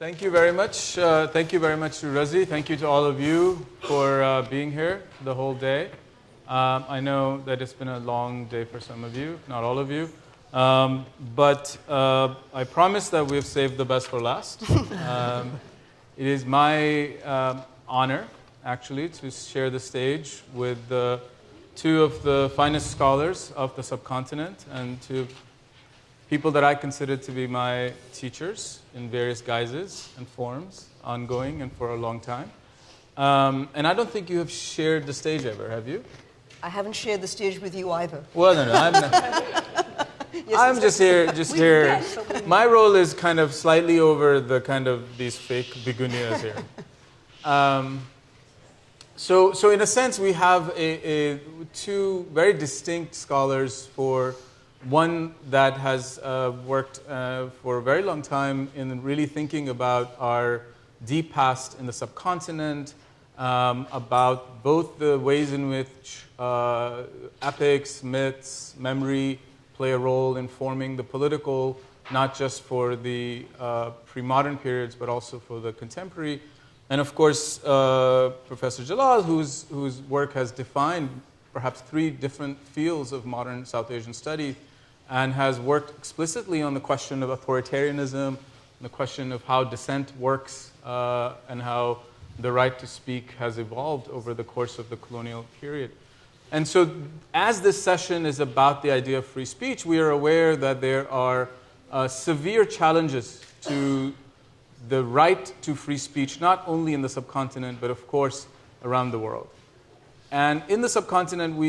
Thank you very much. Thank you very much to Razi. Thank you to all of you for being here the whole day. I know that it's been a long day for some of you, not all of you. But I promise that we've saved the best for last. It is my honor, actually, to share the stage with two of the finest scholars of the subcontinent and two people that I consider to be my teachers in various guises and forms, ongoing and for a long time. And I don't think you have shared the stage ever, have you? I haven't shared the stage with you either. Well, no, I'm not. Yes, I'm just here. My role is kind of slightly over the kind of these fake begunias here. So in a sense, we have two very distinct scholars. For one that has worked for a very long time in really thinking about our deep past in the subcontinent, about both the ways in which epics, myths, memory play a role in forming the political, not just for the pre-modern periods, but also for the contemporary. And of course, Professor Jalal, whose work has defined perhaps three different fields of modern South Asian study, and has worked explicitly on the question of authoritarianism, the question of how dissent works, and how the right to speak has evolved over the course of the colonial period. And so as this session is about the idea of free speech, we are aware that there are severe challenges to the right to free speech, not only in the subcontinent, but of course around the world. And in the subcontinent,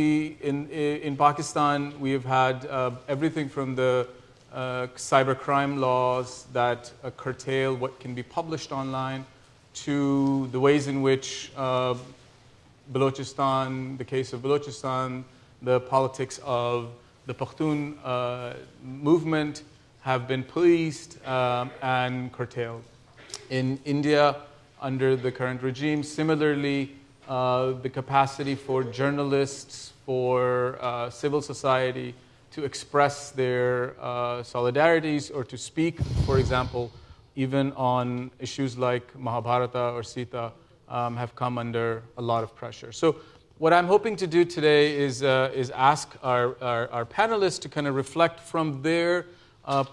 in Pakistan, we have had everything from the cybercrime laws that curtail what can be published online, to the ways in which Balochistan, the case of Balochistan, the politics of the Pakhtun movement have been policed and curtailed. In India, under the current regime, similarly, the capacity for journalists, for civil society to express their solidarities or to speak, for example, even on issues like Mahabharata or Sita, have come under a lot of pressure. So what I'm hoping to do today is ask our panelists to kind of reflect from their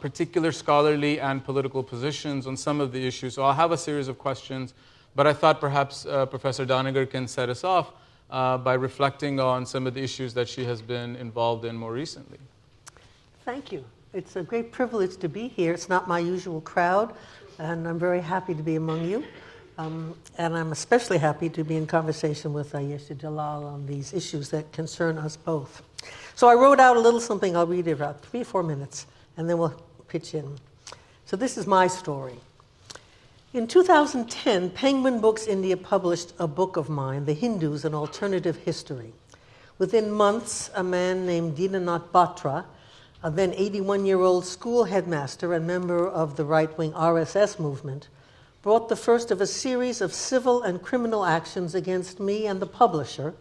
particular scholarly and political positions on some of the issues. So I'll have a series of questions, but I thought perhaps Professor Doniger can set us off by reflecting on some of the issues that she has been involved in more recently. Thank you. It's a great privilege to be here. It's not my usual crowd, and I'm very happy to be among you. And I'm especially happy to be in conversation with Ayesha Jalal on these issues that concern us both. So I wrote out a little something. I'll read it about 3 or 4 minutes, and then we'll pitch in. So this is my story. In 2010, Penguin Books India published a book of mine, The Hindus, An Alternative History. Within months, a man named Dinanath Batra, a then 81-year-old school headmaster and member of the right-wing RSS movement, brought the first of a series of civil and criminal actions against me and the publisher,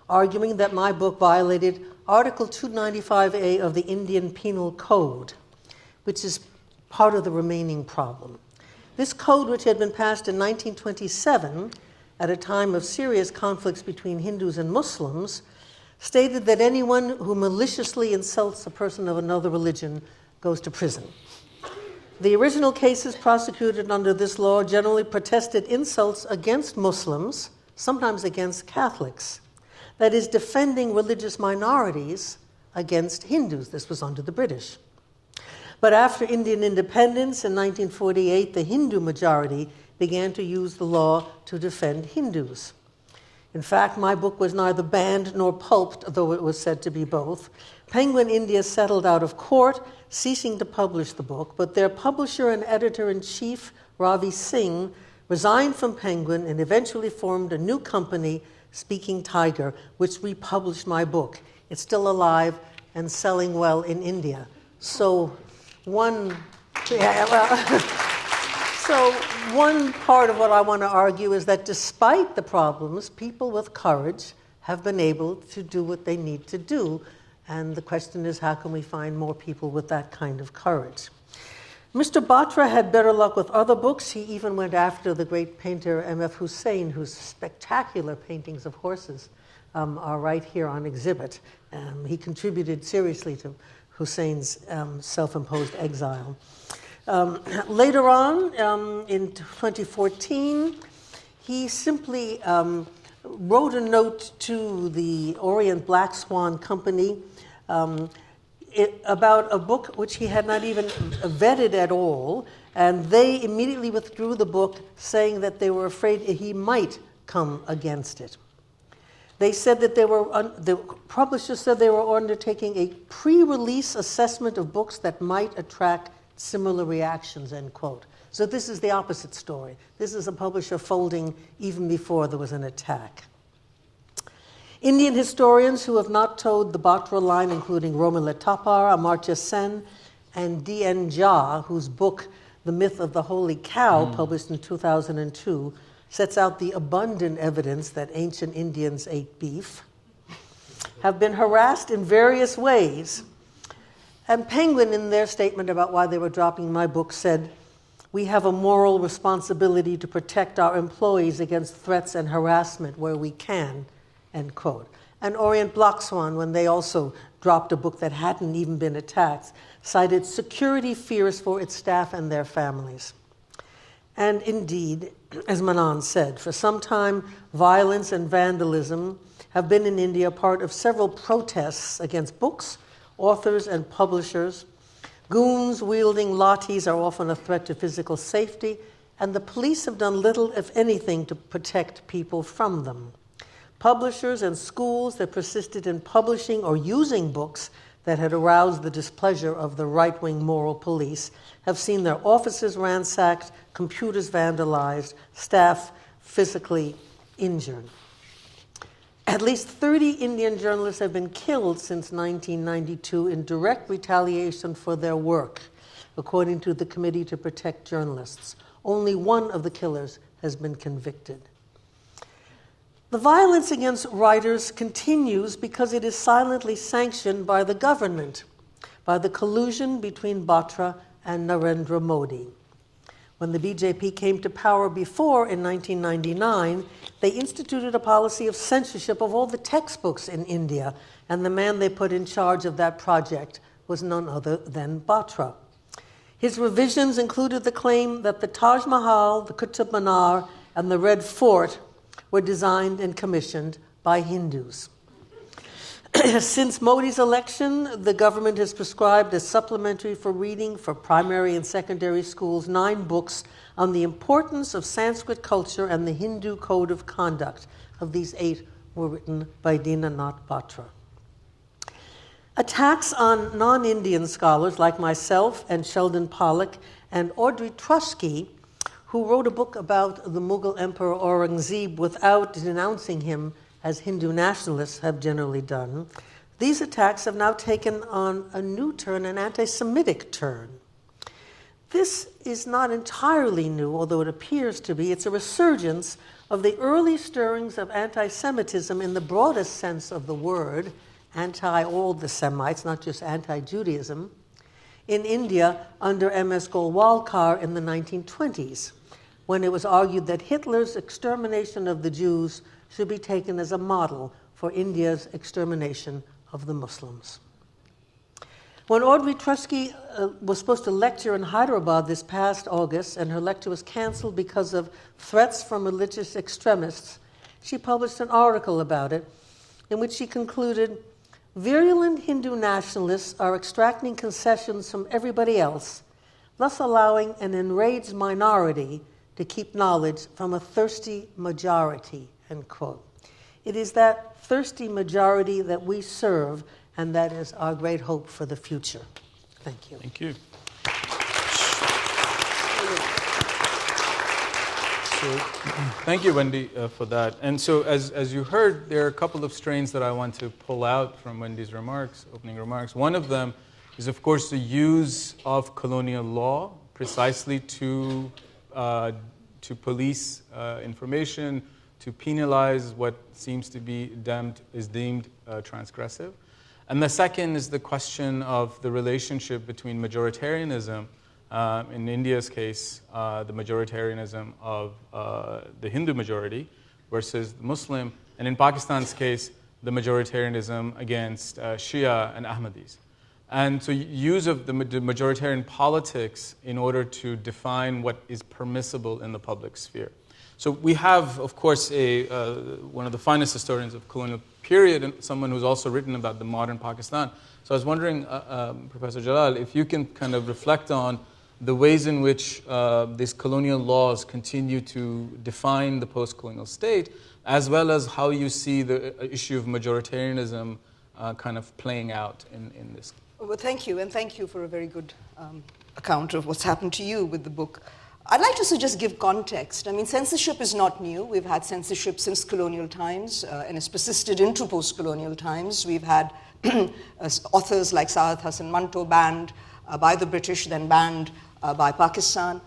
arguing that my book violated Article 295A of the Indian Penal Code, which is part of the remaining problem. This code, which had been passed in 1927, at a time of serious conflicts between Hindus and Muslims, stated that anyone who maliciously insults a person of another religion goes to prison. The original cases prosecuted under this law generally protested insults against Muslims, sometimes against Catholics, that is, defending religious minorities against Hindus. This was under the British. But after Indian independence in 1948, the Hindu majority began to use the law to defend Hindus. In fact, my book was neither banned nor pulped, though it was said to be both. Penguin India settled out of court, ceasing to publish the book, but their publisher and editor-in-chief, Ravi Singh, resigned from Penguin and eventually formed a new company, Speaking Tiger, which republished my book. It's still alive and selling well in India. So one part of what I want to argue is that despite the problems, people with courage have been able to do what they need to do. And the question is, how can we find more people with that kind of courage? Mr. Batra had better luck with other books. He even went after the great painter M.F. Hussein, whose spectacular paintings of horses are right here on exhibit. He contributed seriously to Hussein's self-imposed exile. Later on, in 2014, he simply wrote a note to the Orient Black Swan Company about a book which he had not even vetted at all, and they immediately withdrew the book, saying that they were afraid he might come against it. They said that the publishers said they were undertaking a pre-release assessment of books that might attract similar reactions, end quote. So this is the opposite story. This is a publisher folding even before there was an attack. Indian historians who have not towed the Batra line, including Romila Thapar, Amartya Sen, and D.N. Jha, whose book, The Myth of the Holy Cow, published in 2002, sets out the abundant evidence that ancient Indians ate beef, have been harassed in various ways. And Penguin, in their statement about why they were dropping my book, said, "We have a moral responsibility to protect our employees against threats and harassment where we can," end quote. And Orient Black Swan, when they also dropped a book that hadn't even been attacked, cited security fears for its staff and their families. And indeed, as Manan said, for some time, violence and vandalism have been in India part of several protests against books, authors, and publishers. Goons wielding lathis are often a threat to physical safety, and the police have done little, if anything, to protect people from them. Publishers and schools that persisted in publishing or using books that had aroused the displeasure of the right-wing moral police have seen their offices ransacked, computers vandalized, staff physically injured. At least 30 Indian journalists have been killed since 1992 in direct retaliation for their work, according to the Committee to Protect Journalists. Only one of the killers has been convicted. The violence against writers continues because it is silently sanctioned by the government, by the collusion between Batra and Narendra Modi. When the BJP came to power before in 1999, they instituted a policy of censorship of all the textbooks in India, and the man they put in charge of that project was none other than Batra. His revisions included the claim that the Taj Mahal, the Qutb Minar, and the Red Fort were designed and commissioned by Hindus. Since Modi's election, the government has prescribed as supplementary for reading for primary and secondary schools 9 books on the importance of Sanskrit culture and the Hindu code of conduct. Of these 8 were written by Dinanath Batra. Attacks on non-Indian scholars like myself and Sheldon Pollock and Audrey Trusky, who wrote a book about the Mughal Emperor Aurangzeb without denouncing him as Hindu nationalists have generally done, these attacks have now taken on a new turn, an anti-Semitic turn. This is not entirely new, although it appears to be. It's a resurgence of the early stirrings of anti-Semitism in the broadest sense of the word, anti-all the Semites, not just anti-Judaism, in India under M.S. Golwalkar in the 1920s, when it was argued that Hitler's extermination of the Jews should be taken as a model for India's extermination of the Muslims. When Audrey Trusky was supposed to lecture in Hyderabad this past August, and her lecture was canceled because of threats from religious extremists, she published an article about it in which she concluded, "Virulent Hindu nationalists are extracting concessions from everybody else, thus allowing an enraged minority to keep knowledge from a thirsty majority," end quote. It is that thirsty majority that we serve, and that is our great hope for the future. Thank you. Thank you. So, thank you, Wendy, for that. And so, as you heard, there are a couple of strains that I want to pull out from Wendy's remarks, opening remarks. One of them is, of course, the use of colonial law precisely to police information, to penalize what seems to be deemed transgressive. And the second is the question of the relationship between majoritarianism In India's case, the majoritarianism of the Hindu majority versus the Muslim, and in Pakistan's case, the majoritarianism against Shia and Ahmadis. And so use of the majoritarian politics in order to define what is permissible in the public sphere. So we have, of course, one of the finest historians of colonial period, and someone who's also written about the modern Pakistan. So I was wondering, Professor Jalal, if you can kind of reflect on the ways in which these colonial laws continue to define the post-colonial state, as well as how you see the issue of majoritarianism kind of playing out in this. Well, thank you, and thank you for a very good account of what's happened to you with the book. I'd like to just give context. I mean, censorship is not new. We've had censorship since colonial times, and it's persisted into post-colonial times. We've had authors like Saad Hasan Manto banned by the British, then banned by Pakistan.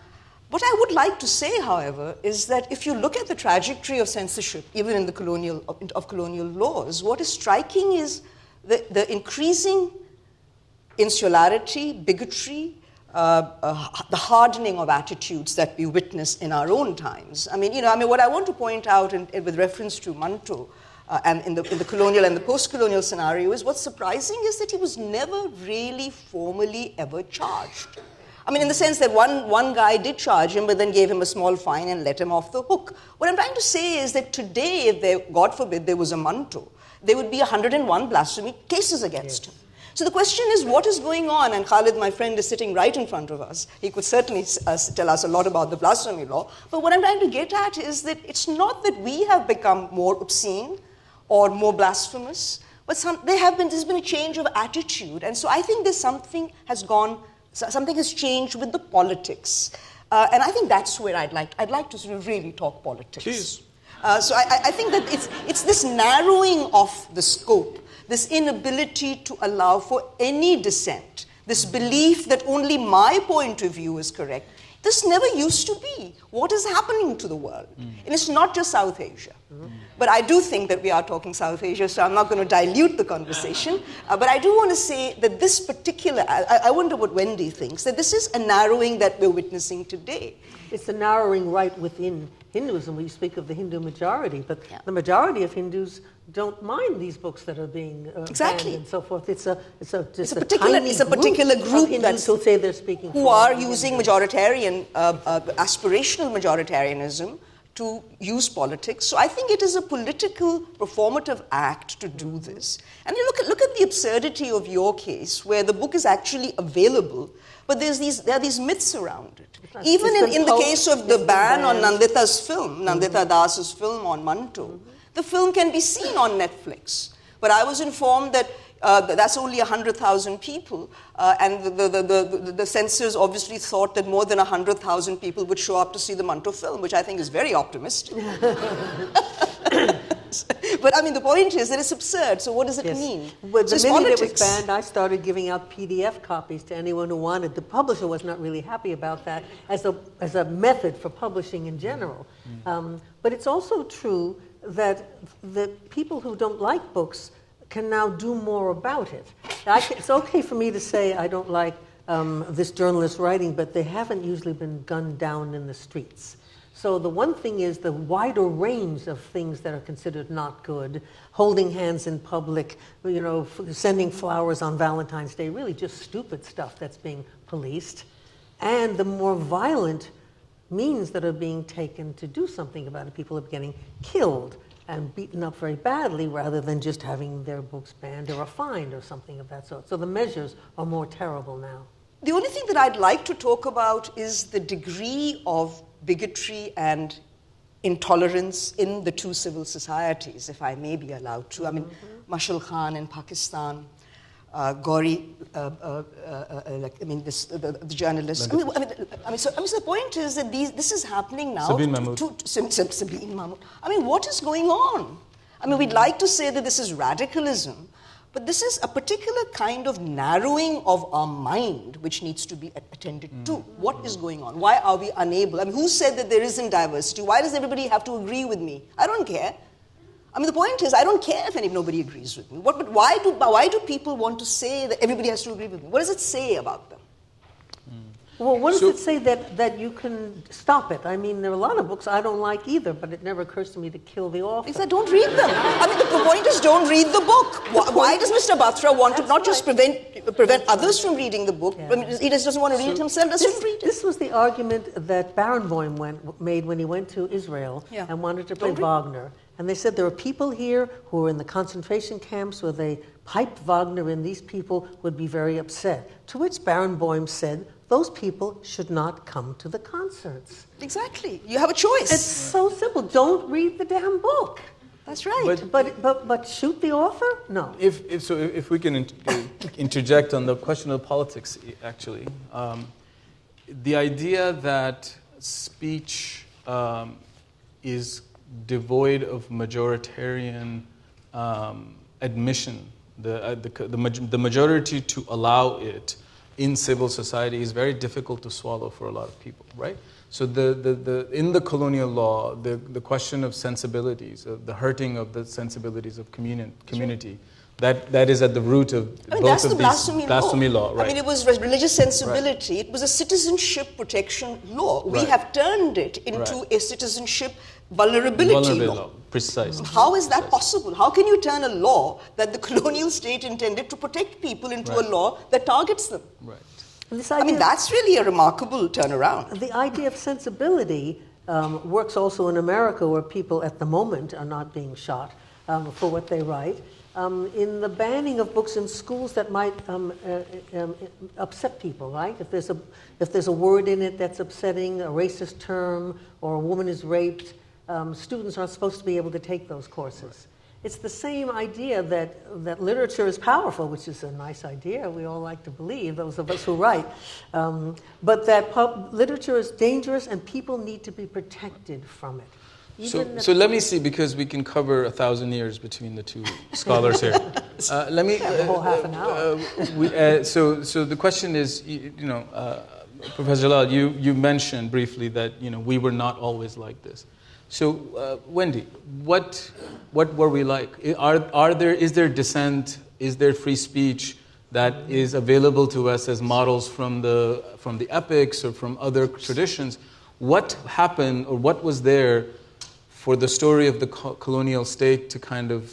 What I would like to say, however, is that if you look at the trajectory of censorship, even in the colonial laws, what is striking is the increasing insularity, bigotry, the hardening of attitudes that we witness in our own times. I mean, what I want to point out with reference to Manto and in the colonial and the post-colonial scenario is what's surprising is that he was never really formally ever charged. I mean, in the sense that one guy did charge him, but then gave him a small fine and let him off the hook. What I'm trying to say is that today, if there, God forbid, there was a Manto, there would be 101 blasphemy cases against him. So the question is, what is going on? And Khalid, my friend, is sitting right in front of us. He could certainly tell us a lot about the blasphemy law. But what I'm trying to get at is that it's not that we have become more obscene or more blasphemous, but there's been a change of attitude. And so I think something has changed with the politics. And I think that's where I'd like to sort of really talk politics. Please. So I think that it's this narrowing of the scope, this inability to allow for any dissent, this belief that only my point of view is correct. This never used to be. What is happening to the world? And it's not just South Asia. But I do think that we are talking South Asia, so I'm not going to dilute the conversation. But I do want to say that this particular, I wonder what Wendy thinks, that this is a narrowing that we're witnessing today. It's a narrowing right within Hinduism. We speak of the Hindu majority, but the majority of Hindus don't mind these books that are being banned and so forth. It's a particular group Hindus who'll say they're speaking who are using majoritarian, aspirational majoritarianism to use politics. So I think it is a political performative act to do this. And you look at the absurdity of your case, where the book is actually available, but there are these myths around it. Even in the case of the ban on Nandita's film, Nandita Das's film on Manto, the film can be seen on Netflix. But I was informed that that's only 100,000 people, and the censors obviously thought that more than 100,000 people would show up to see the Manto film, which I think is very optimistic. But I mean, the point is that it's absurd. So what does it mean? Well, the minute it was banned, I started giving out PDF copies to anyone who wanted. The publisher was not really happy about that as a method for publishing in general. But it's also true that the people who don't like books can now do more about it. It's okay for me to say I don't like this journalist writing, but they haven't usually been gunned down in the streets. So the one thing is the wider range of things that are considered not good, holding hands in public, sending flowers on Valentine's Day, really just stupid stuff that's being policed, and the more violent means that are being taken to do something about it. People are getting killed and beaten up very badly rather than just having their books banned or fined or something of that sort. So the measures are more terrible now. The only thing that I'd like to talk about is the degree of bigotry and intolerance in the two civil societies, if I may be allowed to. I mean, Mashal Khan in Pakistan, Gauri, the journalist. So the point is that this is happening now. Sabine Mahmood. Sabine Mahmood. I mean, what is going on? I mean, we'd like to say that this is radicalism, but this is a particular kind of narrowing of our mind which needs to be attended to. What is going on? Why are we unable? I mean, who said that there isn't diversity? Why does everybody have to agree with me? I don't care. I mean, the point is, I don't care if nobody agrees with me. But why do people want to say that everybody has to agree with me? What does it say about them? Well, what does it say that you can stop it? I mean, there are a lot of books I don't like either, but it never occurs to me to kill the author. Because I don't read them. I mean, the point is don't read the book. Why does Mr. Batra want to not just prevent others from reading the book? Yeah. I mean, he just doesn't want to read it himself, doesn't read it. This was the argument that Barenboim made when he went to Israel and wanted to play Wagner. And they said there are people here who are in the concentration camps where they piped Wagner in. These people would be very upset. To which Barenboim said, those people should not come to the concerts. Exactly. You have a choice. It's so simple. Don't read the damn book. That's right. But shoot the author? No. If we can interject on the question of politics, actually, the idea that speech is devoid of majoritarian admission, the majority to allow it in civil society is very difficult to swallow for a lot of people, right? So in the colonial law, the question of sensibilities, the hurting of the sensibilities of community, that is at the root of both of these blasphemy law. Right? I mean, it was religious sensibility. Right. It was a citizenship protection law. We have turned it into a citizenship vulnerability law. Precisely. How is that possible? How can you turn a law that the colonial state intended to protect people into a law that targets them? Right. I mean, that's really a remarkable turnaround. The idea of sensibility works also in America, where people at the moment are not being shot for what they write. In the banning of books in schools that might upset people, right? If there's a word in it that's upsetting, a racist term, or a woman is raped, students aren't supposed to be able to take those courses. Right. It's the same idea that literature is powerful, which is a nice idea. We all like to believe, those of us who write. But that literature is dangerous and people need to be protected from it. So let me see, because we can cover 1,000 years between the two scholars here. Let me. A whole half an hour. So the question is, Professor Jalal, you mentioned briefly that we were not always like this. So Wendy, what were we like? Is there dissent? Is there free speech that is available to us as models from the epics or from other traditions? What happened, or what was there for the story of the colonial state to kind of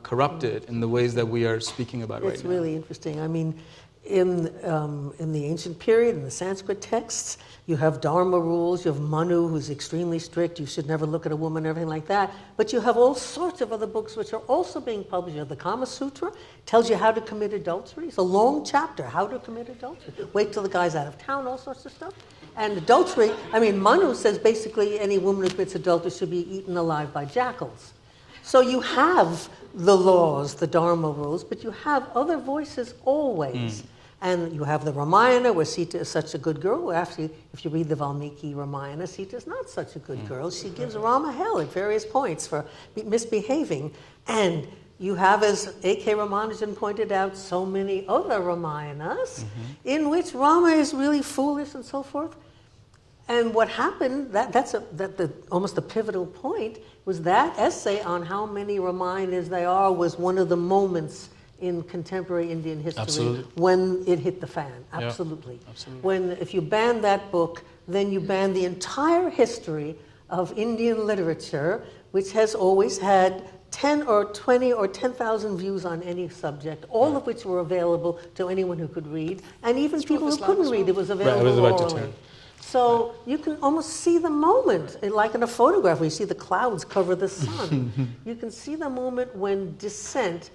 corrupt it in the ways that we are speaking about right now? It's really interesting. I mean, in the ancient period, in the Sanskrit texts, you have dharma rules, you have Manu, who's extremely strict, you should never look at a woman, everything like that. But you have all sorts of other books which are also being published. You have the Kama Sutra, tells you how to commit adultery. It's a long chapter, how to commit adultery. Wait till the guy's out of town, all sorts of stuff. And adultery, I mean, Manu says basically any woman who commits adultery should be eaten alive by jackals. So you have the laws, the dharma rules, but you have other voices always. And you have the Ramayana, where Sita is such a good girl. Well, actually, if you read the Valmiki Ramayana, Sita is not such a good girl. She gives Rama hell at various points for misbehaving. And you have, as A.K. Ramanujan pointed out, so many other Ramayanas in which Rama is really foolish and so forth. And what happened, that's almost a pivotal point, was that essay on how many Ramayanas there are was one of the moments in contemporary Indian history when it hit the fan. Absolutely. Yeah, absolutely. When, if you ban that book, then you ban the entire history of Indian literature, which has always had 10 or 20 or 10,000 views on any subject, all of which were available to anyone who could read, and even people who couldn't read, it was available orally. So you can almost see the moment, like in a photograph where you see the clouds cover the sun. You can see the moment when dissent,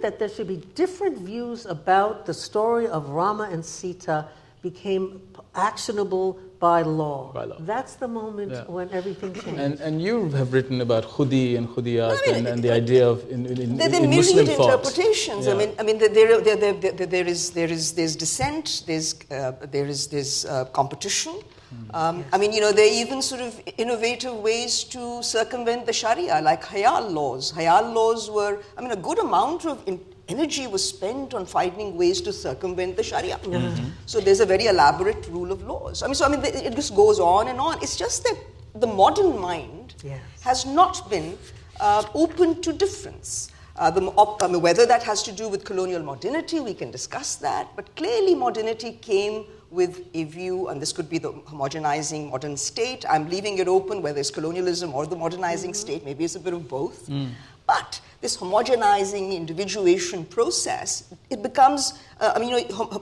that there should be different views about the story of Rama and Sita became actionable by law. That's the moment when everything changed. And you have written about khudi and khudiyat and the idea of in Muslim thought. Interpretations. Yeah. I mean, there's dissent. There's competition. I mean, there are even sort of innovative ways to circumvent the Sharia, like Hayal laws. Hayal laws were, a good amount of energy was spent on finding ways to circumvent the Sharia. So there's a very elaborate rule of laws. It just goes on and on. It's just that the modern mind has not been open to difference. Whether that has to do with colonial modernity, we can discuss that, but clearly modernity came with a view, and this could be the homogenizing modern state. I'm leaving it open whether it's colonialism or the modernizing state. Maybe it's a bit of both. But this homogenizing individuation process, it becomes,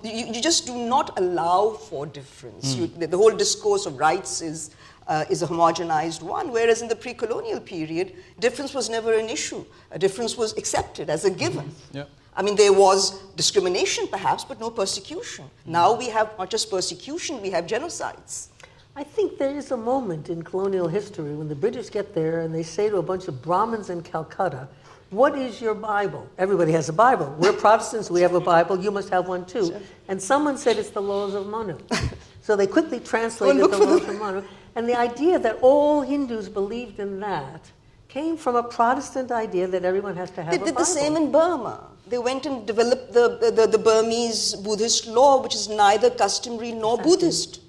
you just do not allow for difference. The whole discourse of rights is a homogenized one, whereas in the pre-colonial period, difference was never an issue. A difference was accepted as a given. Yeah. I mean, there was discrimination perhaps, but no persecution. Now we have not just persecution, we have genocides. I think there is a moment in colonial history when the British get there and they say to a bunch of Brahmins in Calcutta, what is your Bible? Everybody has a Bible. We're Protestants, we have a Bible, you must have one too. Sure. And someone said it's the laws of Manu. So they quickly translated the laws of Manu. And the idea that all Hindus believed in that came from a Protestant idea that everyone has to have a Bible. They did the same in Burma. They went and developed the Burmese Buddhist law, which is neither customary nor Buddhist.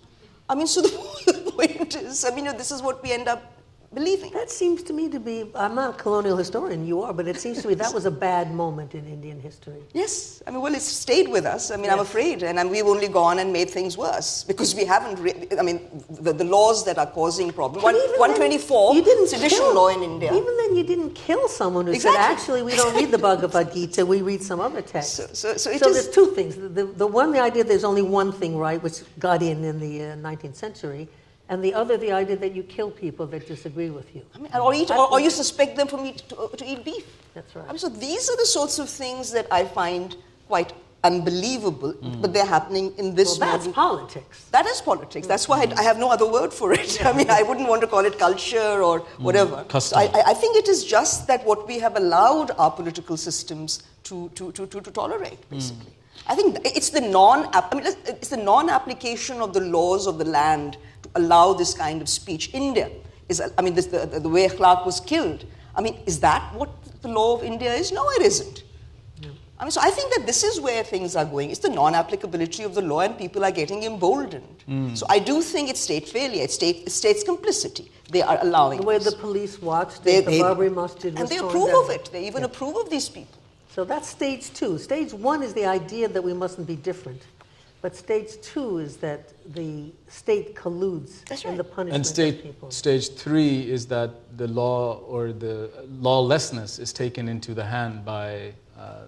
I mean, so the point is, this is what we end up believing. That seems to me to be, I'm not a colonial historian, you are, but it seems to me that was a bad moment in Indian history. Yes, well, it's stayed with us. Yes. I'm afraid, and we've only gone and made things worse because we haven't the laws that are causing problems. 124, sedition law in India. Even then, you didn't kill someone who said, actually, we don't read the Bhagavad Gita, we read some other text. So there's two things. The idea there's only one thing right, which got in the 19th century, and the other, the idea that you kill people that disagree with you. Or you suspect them to eat beef. That's right. So these are the sorts of things that I find quite unbelievable, but they're happening in this modern... That's politics. That is politics. That's why I have no other word for it. I wouldn't want to call it culture or whatever. Custom. I think it is just that what we have allowed our political systems to tolerate, basically. I think it's the non-application of the laws of the land to allow this kind of speech. India is, the way Akhlaq was killed. Is that what the law of India is? No, it isn't. Yeah. So I think that this is where things are going. It's the non-applicability of the law, and people are getting emboldened. So I do think it's state failure. It's state's complicity. They are allowing the way the police watched the Barbary Masjid was and they approve of it. They even approve of these people. So that's stage two. Stage one is the idea that we mustn't be different. But stage two is that the state colludes in the punishment of people. Stage three is that the law or the lawlessness is taken into the hand by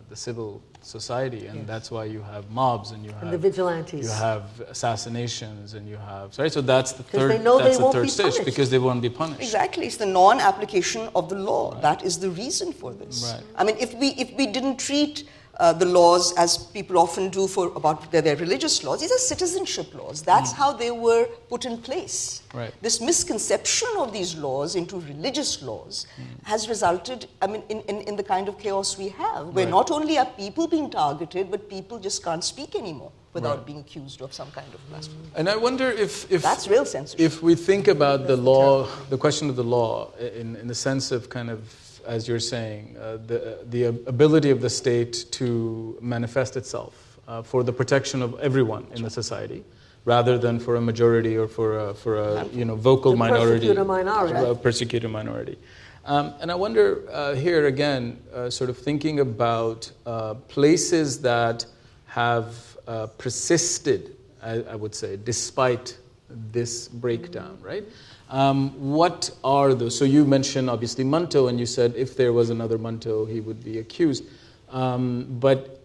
the civil society, and that's why you have mobs and you have the vigilantes. You have assassinations and you have so that's the third. They know that's they the won't third be stage punished. because they won't be punished. Exactly, it's the non-application of the law. Right. That is the reason for this. Right. If we didn't treat the laws as people often do about their religious laws, these are citizenship laws. That's how they were put in place. Right. This misconception of these laws into religious laws has resulted, in the kind of chaos we have, where not only are people being targeted, but people just can't speak anymore without being accused of some kind of blasphemy. And I wonder if that's real censorship. If we think about the law, the question of the law, in the sense of kind of, as you're saying, the ability of the state to manifest itself for the protection of everyone in the society, rather than for a majority or for a vocal minority, persecuted minority. And I wonder here again, sort of thinking about places that have persisted, I would say, despite this breakdown, right? What are those? So you mentioned obviously Manto, and you said if there was another Manto, he would be accused. But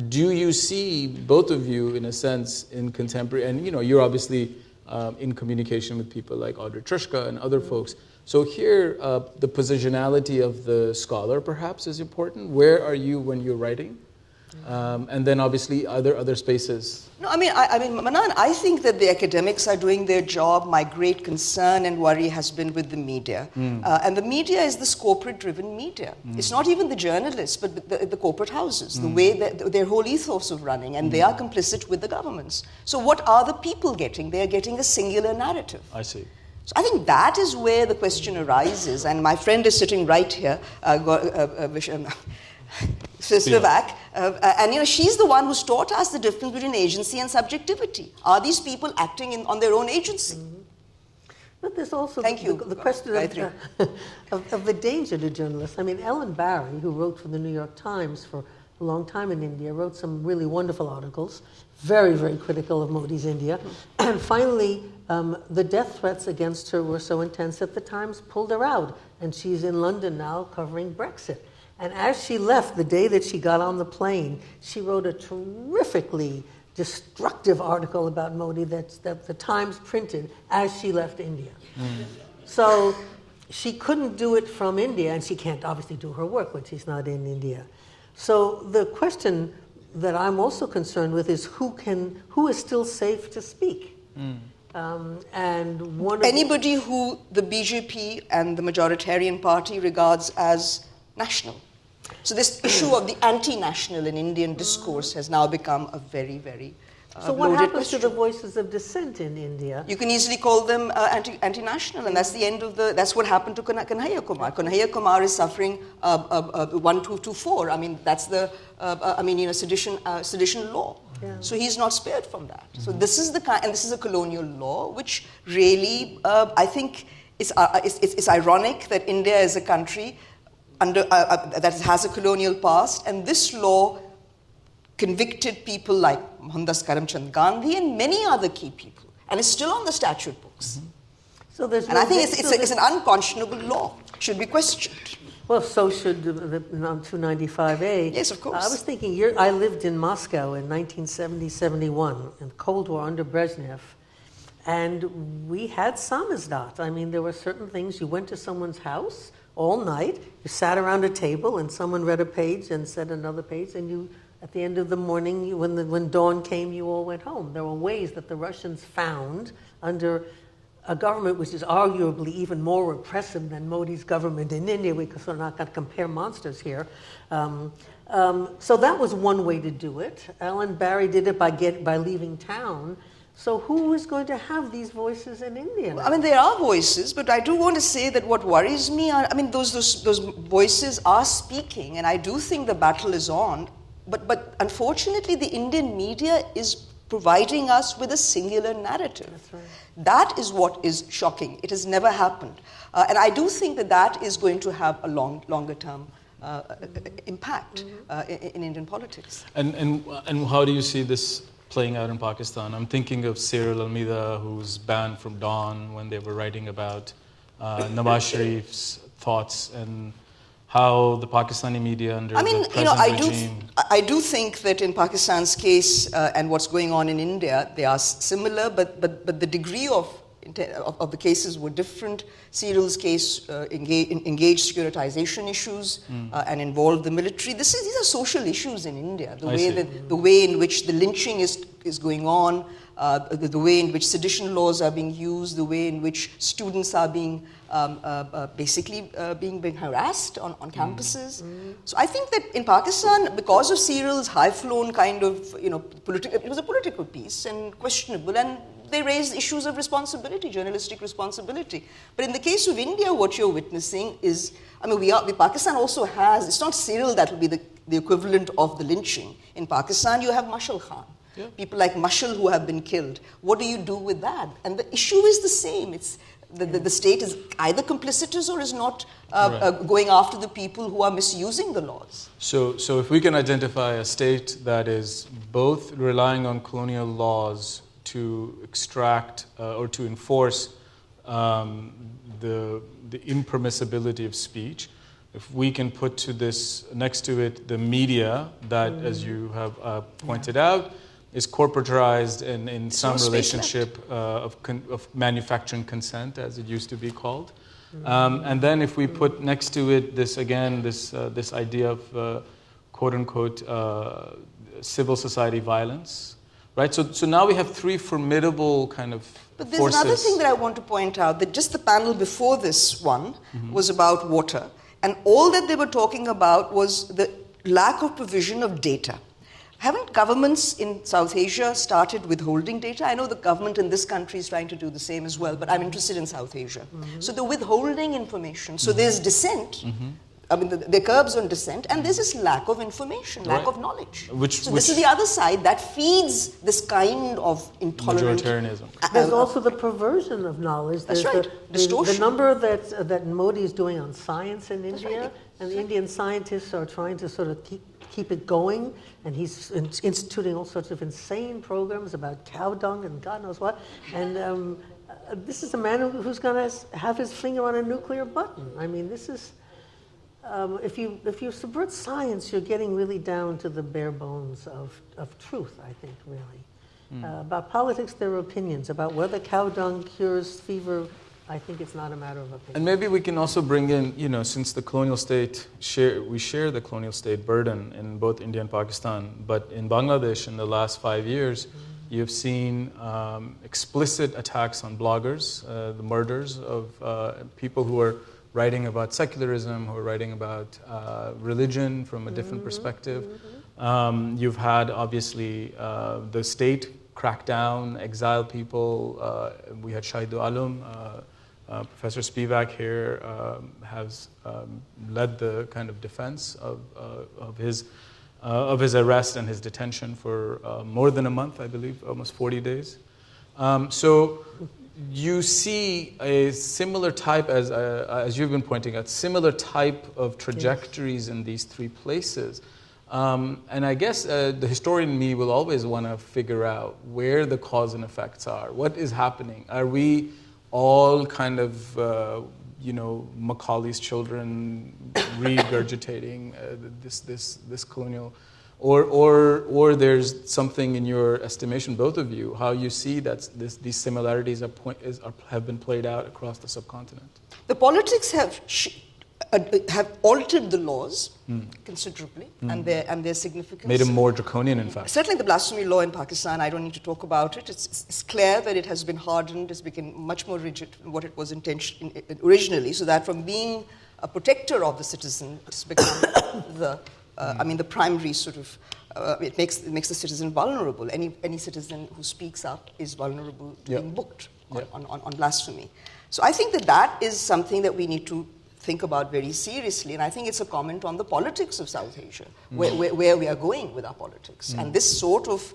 do you see, both of you, in a sense, in contemporary, and you're obviously in communication with people like Audrey Trushka and other folks. So here, the positionality of the scholar perhaps is important. Where are you when you're writing? And then obviously other spaces. No, Manan, I think that the academics are doing their job. My great concern and worry has been with the media. And the media is this corporate-driven media. It's not even the journalists, but the corporate houses, the way that their whole ethos of running, and they are complicit with the governments. So what are the people getting? They are getting a singular narrative. I see. So I think that is where the question arises. And my friend is sitting right here, Vivek, and she's the one who's taught us the difference between agency and subjectivity. Are these people acting on their own agency? But there's also the question of the danger to journalists. Ellen Barry, who wrote for the New York Times for a long time in India, wrote some really wonderful articles, very, very critical of Modi's India. And finally, the death threats against her were so intense that the Times pulled her out. And she's in London now covering Brexit. And as she left, the day that she got on the plane, she wrote a terrifically destructive article about Modi that the Times printed as she left India. So she couldn't do it from India, and she can't obviously do her work when she's not in India. So the question that I'm also concerned with is who is still safe to speak? And anybody who the BJP and the majoritarian party regards as national. So this issue of the anti-national in Indian discourse has now become a very, very so what happens to the voices of dissent in India? You can easily call them anti-national, and that's the end of that's what happened to Kanhaiya Kumar. Kanhaiya Kumar is suffering 1224. I mean, that's the sedition law. Yeah. So he's not spared from that. So this is this is a colonial law, which really I think it's ironic that India is a country that has a colonial past, and this law convicted people like Mohandas Karamchand Gandhi and many other key people, and it's still on the statute books. So there's and I think it's an unconscionable law. Should be questioned. Well, so should the 295A. Yes, of course. I was thinking, I lived in Moscow in 1970-71, in the Cold War under Brezhnev, and we had samizdat. I mean, there were certain things. You went to someone's house all night, you sat around a table, and someone read a page and said another page, and you, at the end of the morning, when dawn came, you all went home. There were ways that the Russians found under a government which is arguably even more repressive than Modi's government in India, because we're not going to compare monsters here. So that was one way to do it. Alan Barry did it by leaving town. So who is going to have these voices in India? I mean, there are voices, but I do want to say that what worries me are, I mean, those voices are speaking, and I do think the battle is on. But unfortunately, the Indian media is providing us with a singular narrative. That's right. That is what is shocking. It has never happened. And I do think that is going to have a longer term impact in Indian politics. And how do you see this playing out in Pakistan? I'm thinking of Cyril Almeida, who's banned from Dawn when they were writing about Nawaz Sharif's thoughts and how the Pakistani media under the present regime... I do think that in Pakistan's case and what's going on in India, they are similar, but the degree of the cases were different. Cyril's case engaged securitization issues and involved the military. These are social issues in India. The way in which the lynching is going on, the way in which sedition laws are being used, the way in which students are being being harassed on campuses. So I think that in Pakistan, because of Cyril's high-flown kind of, it was a political piece and questionable, and they raised issues of responsibility, journalistic responsibility. But in the case of India, what you're witnessing is, Pakistan also has, it's not Cyril that will be the equivalent of the lynching. In Pakistan, you have Mashal Khan. Yeah. People like Mashal who have been killed. What do you do with that? And the issue is the same. It's the state is either complicitous or is not going after the people who are misusing the laws. So if we can identify a state that is both relying on colonial laws to extract or to enforce the impermissibility of speech, if we can put to this next to it the media that, as you have pointed out, is corporatized and in some relationship of manufacturing consent, as it used to be called. And then if we put next to it this idea of quote-unquote civil society violence, right? So now we have three formidable kind of But there's forces. Another thing that I want to point out, that just the panel before this one was about water. And all that they were talking about was the lack of provision of data. Haven't governments in South Asia started withholding data? I know the government in this country is trying to do the same as well, but I'm interested in South Asia. So they're withholding information. So there's dissent. I mean, the curbs on dissent, and there's this lack of information, lack of knowledge. This is the other side that feeds this kind of intolerant... Majoritarianism. There's also the perversion of knowledge. That's There's right. Distortion. The number that Modi is doing on science in India, and the Indian scientists are trying to sort of keep it going, and he's instituting all sorts of insane programs about cow dung and God knows what. And this is a man who's going to have his finger on a nuclear button. I mean, this is, if you subvert science, you're getting really down to the bare bones of truth, I think, really. About politics, there are opinions. About whether cow dung cures fever, I think it's not a matter of opinion. And maybe we can also bring in, since the colonial state, we share the colonial state burden in both India and Pakistan, but in Bangladesh in the last 5 years, you've seen explicit attacks on bloggers, the murders of people who are writing about secularism, who are writing about religion from a different perspective. You've had, obviously, the state crack down, exile people. We had Shahidu Alam. Professor Spivak here has led the kind of defense of his arrest and his detention for more than a month, I believe, almost 40 days. So you see a similar type, as you've been pointing out, similar type of trajectories in these three places. And I guess the historian in me will always want to figure out where the cause and effects are. What is happening? Are we all kind of, Macaulay's children regurgitating this colonial, or there's something in your estimation, both of you, how you see that these similarities have been played out across the subcontinent? The politics have altered the laws considerably, and their significance. Made them more draconian, in fact. Certainly the blasphemy law in Pakistan, I don't need to talk about it. It's clear that it has been hardened, it's become much more rigid than what it was originally, so that from being a protector of the citizen, it's become the primary sort of, it makes the citizen vulnerable. Any citizen who speaks up is vulnerable to being booked on blasphemy. So I think that is something that we need to think about very seriously, and I think it's a comment on the politics of South Asia, where we are going with our politics. And this sort of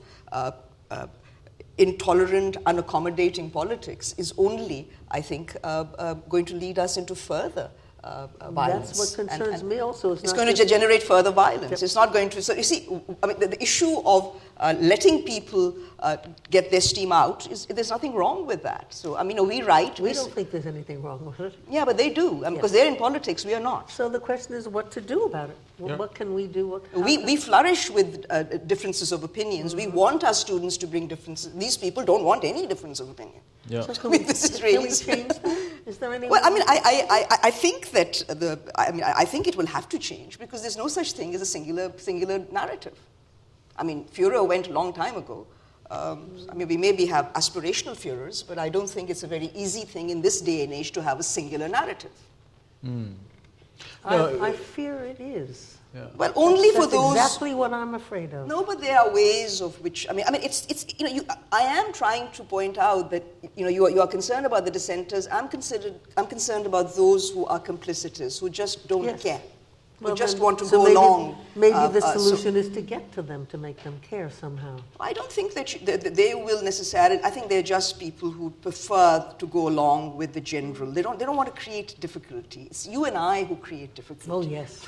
intolerant, unaccommodating politics is only, I think, going to lead us into further violence. That's what concerns me also. It's going to generate further violence. It's not going to... So you see, I mean, the issue of letting people get their steam out, there's nothing wrong with that. So, I mean, we write... We don't think there's anything wrong with it. Yeah, but they do, because they're in politics, we are not. So the question is what to do about it. What can we do? We flourish with differences of opinions. We want our students to bring differences. These people don't want any difference of opinion. Yeah. So I mean, this is really... Can we change that? Is there any... Well, I mean, I think that I think it will have to change, because there's no such thing as a singular narrative. I mean, Führer went a long time ago. I mean, we maybe have aspirational Führers, but I don't think it's a very easy thing in this day and age to have a singular narrative. I fear it is. Yeah. Well, only for those... That's exactly what I'm afraid of. No, but there are ways of which... I mean, it's I am trying to point out that, you are concerned about the dissenters. I'm concerned about those who are complicitous, who just don't care. Who just want to go along. Maybe the solution is to get to them, to make them care somehow. I don't think that they will necessarily... I think they're just people who prefer to go along with the general. They don't want to create difficulty. It's you and I who create difficulty. Oh, yes.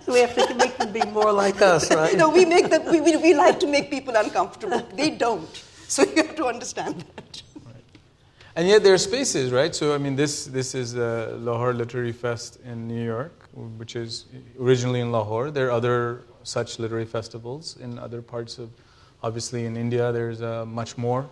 So we have to make them be more like us, right? No, we like to make people uncomfortable. They don't. So you have to understand that. And yet there are spaces, right? So, I mean, this is the Lahore Literary Fest in New York, which is originally in Lahore. There are other such literary festivals in other parts of, obviously in India, there's much more.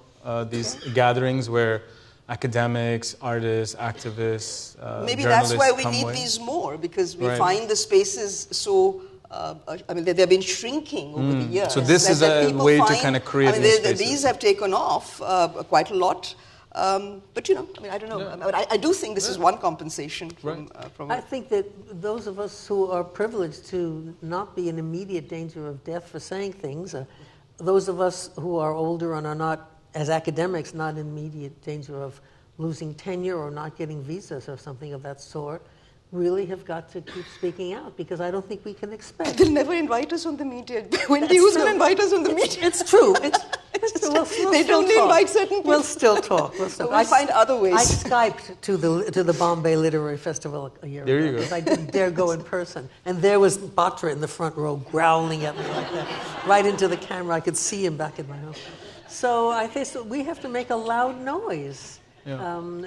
These gatherings where academics, artists, activists, maybe that's why we need these more, because we find the spaces so... I mean, they've been shrinking over the years. So this is a way to kind of create these spaces. These have taken off quite a lot. But, I don't know. Yeah. I do think this is one compensation from... I think that those of us who are privileged to not be in immediate danger of death for saying things, those of us who are older and are not, as academics, not in immediate danger of losing tenure or not getting visas or something of that sort, really have got to keep speaking out, because I don't think we can expect... They'll never invite us on the media. Wendy, who's going to invite us on the media? It's true. They don't invite certain people. We'll still talk. We'll find other ways. I Skyped to the Bombay Literary Festival a year ago. There you go. Because I didn't dare go in person. And there was Batra in the front row growling at me like that, right into the camera. I could see him back in my nose. So I think we have to make a loud noise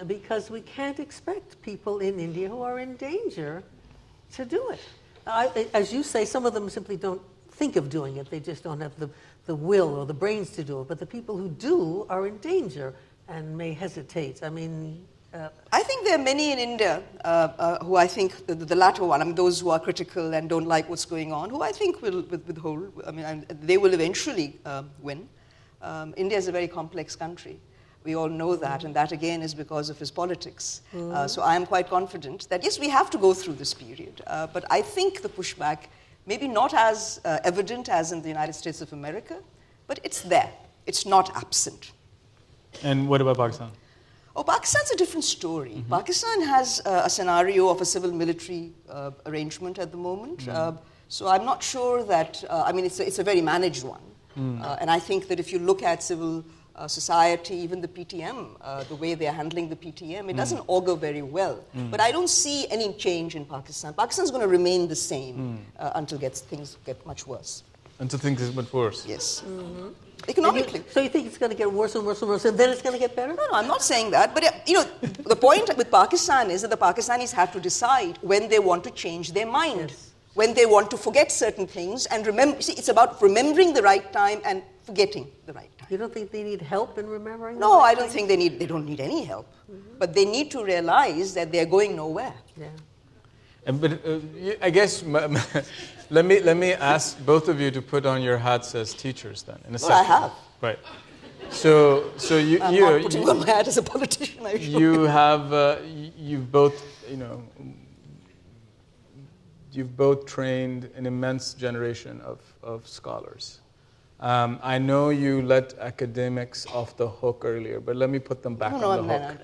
because we can't expect people in India who are in danger to do it. As you say, some of them simply don't think of doing it. They just don't have the will or the brains to do it. But the people who do are in danger and may hesitate. I mean... I think there are many in India who I think, the latter one, I mean, those who are critical and don't like what's going on, who I think will withhold. I mean, they will eventually win. India is a very complex country. We all know that, and that again is because of his politics. So I am quite confident that, yes, we have to go through this period. But I think the pushback, maybe not as evident as in the United States of America, but it's there. It's not absent. And what about Pakistan? Oh, Pakistan's a different story. Pakistan has a scenario of a civil-military arrangement at the moment. So I'm not sure that, I mean, it's a very managed one. And I think that if you look at civil society, even the PTM, the way they're handling the PTM, it doesn't augur very well. But I don't see any change in Pakistan. Pakistan's going to remain the same until things get much worse. Until things get much worse? Yes. Economically. So you think it's going to get worse and worse and worse, and then it's going to get better? No, I'm not saying that. But, the point with Pakistan is that the Pakistanis have to decide when they want to change their mind. Yes. When they want to forget certain things and remember. See, it's about remembering the right time and forgetting the right time. You don't think they need help in remembering? No, I don't think they don't need any help. But they need to realize that they're going nowhere. Yeah. But I guess let me ask both of you to put on your hats as teachers then. In a second. I have. Right. So you I'm not putting on my hat as a politician. You have you've both you've both trained an immense generation of scholars. I know you let academics off the hook earlier, but let me put them back on the hook.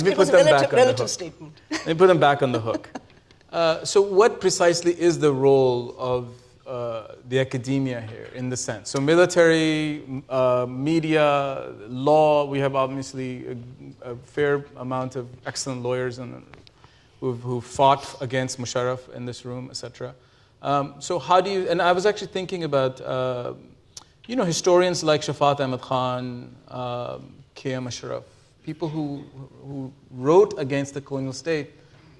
It was a relative statement. Let me put them back on the hook. So what precisely is the role of the academia here in the sense? So military, media, law, we have obviously a fair amount of excellent lawyers who fought against Musharraf in this room, etc. So how do you, and I was actually thinking about, historians like Shafat Ahmed Khan, K.M. Ashraf, people who wrote against the colonial state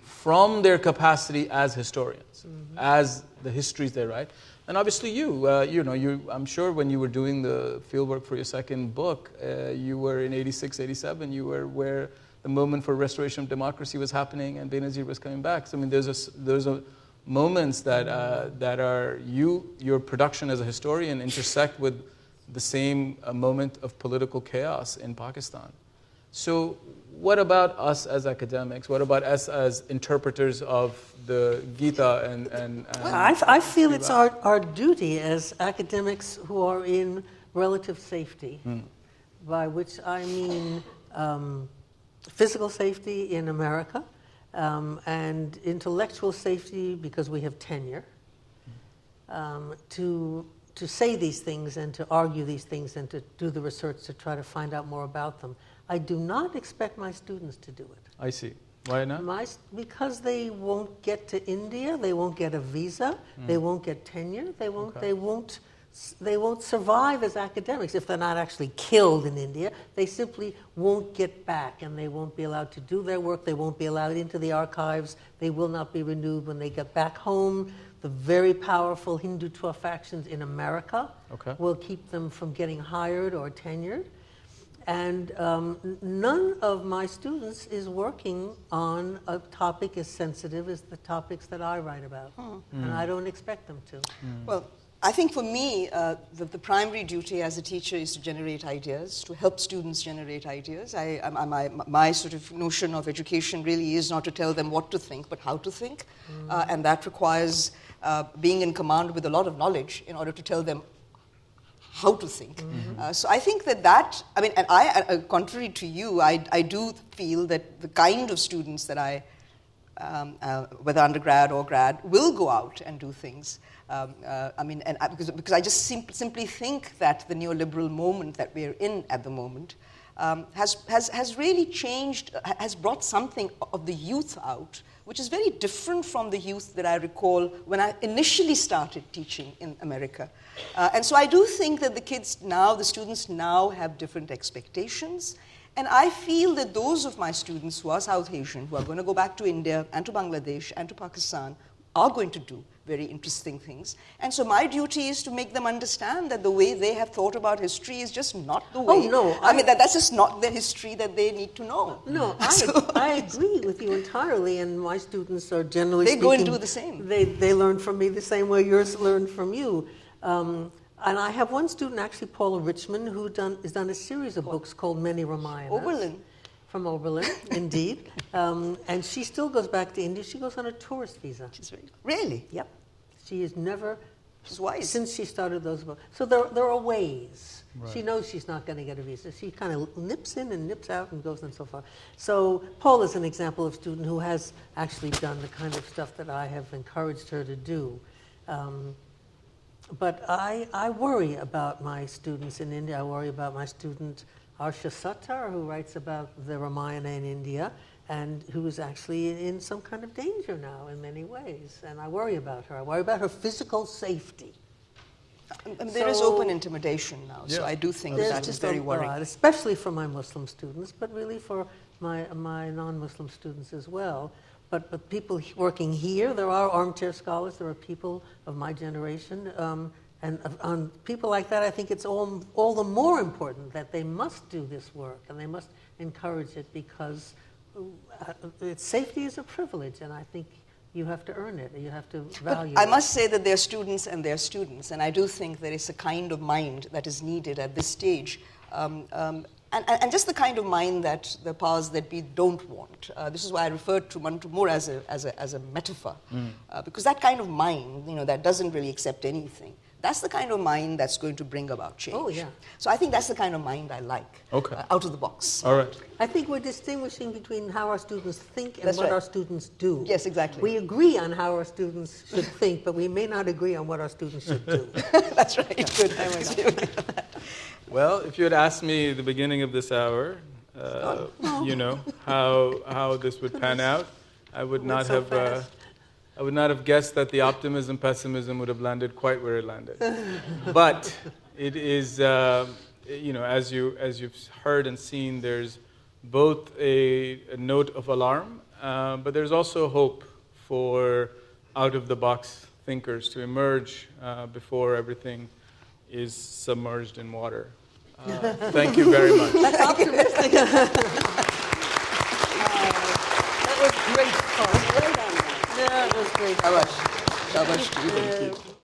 from their capacity as historians, as the histories they write. And obviously I'm sure when you were doing the fieldwork for your second book, you were in 86, 87, you were where the moment for restoration of democracy was happening and Benazir was coming back. So I mean, there's a moments that are your production as a historian intersect with the same moment of political chaos in Pakistan. So what about us as academics? What about us as interpreters of the Gita and I feel it's our duty as academics who are in relative safety, by which I mean physical safety in America and intellectual safety because we have tenure, to say these things and to argue these things and to do the research to try to find out more about them. I do not expect my students to do it. I see. Why not? Because they won't get to India, they won't get a visa, they won't get tenure, they won't survive as academics if they're not actually killed in India. They simply won't get back, and they won't be allowed to do their work. They won't be allowed into the archives. They will not be renewed when they get back home. The very powerful Hindutva factions in America will keep them from getting hired or tenured. And none of my students is working on a topic as sensitive as the topics that I write about. And I don't expect them to. Well, I think for me, the primary duty as a teacher is to generate ideas, to help students generate ideas. My sort of notion of education really is not to tell them what to think, but how to think. And that requires being in command with a lot of knowledge in order to tell them how to think. So I think that I mean, and contrary to you, I do feel that the kind of students that I whether undergrad or grad, will go out and do things. Because I just simply think that the neoliberal moment that we're in at the moment has really changed, has brought something of the youth out, which is very different from the youth that I recall when I initially started teaching in America. And so I do think that the kids now, the students now have different expectations. And I feel that those of my students who are South Asian, who are going to go back to India and to Bangladesh and to Pakistan, are going to do very interesting things. And so my duty is to make them understand that the way they have thought about history is just not the way. Oh, no. That's just not the history that they need to know. No, I agree with you entirely, and my students are generally they speaking... go and do the same. They learn from me the same way yours learned from you. And I have one student, actually, Paula Richmond, who has done a series of books called Many Ramayanas. Oberlin. From Oberlin, indeed. And she still goes back to India. She goes on a tourist visa. Really? Yep. She has never... She's wise. Since she started those books. So there are ways. Right. She knows she's not going to get a visa. She kind of nips in and nips out and goes on so far. So Paul is an example of a student who has actually done the kind of stuff that I have encouraged her to do. But I worry about my students in India. I worry about my student Arsha Sattar, who writes about the Ramayana in India and who is actually in some kind of danger now in many ways. And I worry about her. I worry about her physical safety. There is open intimidation now, so I do think that is very worrying. Especially for my Muslim students, but really for my non-Muslim students as well. But people working here, there are armchair scholars, there are people of my generation, and on people like that, I think it's all the more important that they must do this work and they must encourage it, because safety is a privilege, and I think you have to earn it. You have to value it. I must say that they're students, and I do think there is a kind of mind that is needed at this stage. And just the kind of mind that the powers that be don't want. This is why I referred to Mantu more as a metaphor, because that kind of mind, that doesn't really accept anything. That's the kind of mind that's going to bring about change. Oh, yeah. So I think that's the kind of mind I like. Okay. Out of the box. All right. I think we're distinguishing between how our students think and what our students do. Yes, exactly. We agree on how our students should think, but we may not agree on what our students should do. That's right. Good. I was Well, if you had asked me at the beginning of this hour, how this would pan out, I would not have guessed that the optimism, pessimism would have landed quite where it landed. But it is, as you've heard and seen, there's both a note of alarm, but there's also hope for out-of-the-box thinkers to emerge before everything is submerged in water. Thank you very much. That's optimistic. That was great fun. Yeah, that was great. Shabash to you. Thank you.